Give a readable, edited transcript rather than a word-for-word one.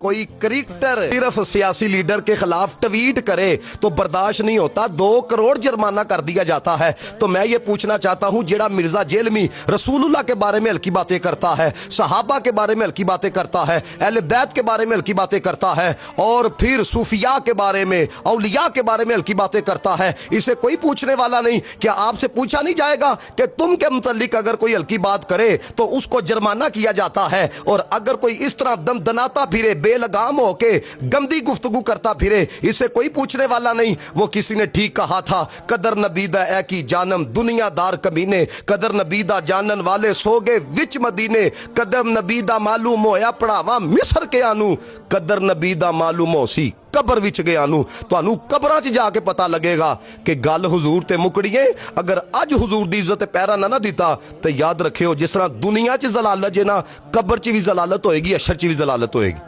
कोई क्रिकेटर सिर्फ सियासी लीडर के खिलाफ ट्वीट करे तो बर्दाश्त नहीं होता, 2 करोड़ जुर्माना कर दिया जाता है। तो मैं ये पूछना चाहता हूं, जेड़ा मिर्जा जेलमी रसूलुल्लाह के बारे में हल्की बातें करता है, सहाबा के बारे में हल्की बातें करता है, अहले बैत के बारे में हल्की बातें करता है और फिर सूफिया के बारे में, औलिया के बारे में हल्की बातें करता है, इसे कोई पूछने वाला नहीं। क्या आपसे पूछा नहीं जाएगा कि तुम के मुतल्लिक अगर कोई हल्की बात करे तो उसको जुर्माना किया जाता है? और अगर कोई इस तरह दम दनाता फिरे, बेलगाम होके गंदी गुफ्तगू करता फिरे, इसे कोई पूछने वाला नहीं। वो किसी ने ठीक कहा था, कदर नबीदा ए की जानम दुनियादार कमीने, कदर नबीदा जानन वाले सोगे विच मदीने, कदर नबीदा मालूम होया पढ़ावा मिस्र के आनू, कदर नबीदा मालूम हो सी कबर विच गया नू। तुहानू कबरां च जाके पता लगेगा कि गल हुजूर ते मुकड़िए। अगर अज हुजूर दी इज्जत पैरा ना दिता तो याद रखियो, जिस तरह दुनिया च जलालत जे ना, कबर च भी जलालत होएगी, अशर च भी जलालत होएगी।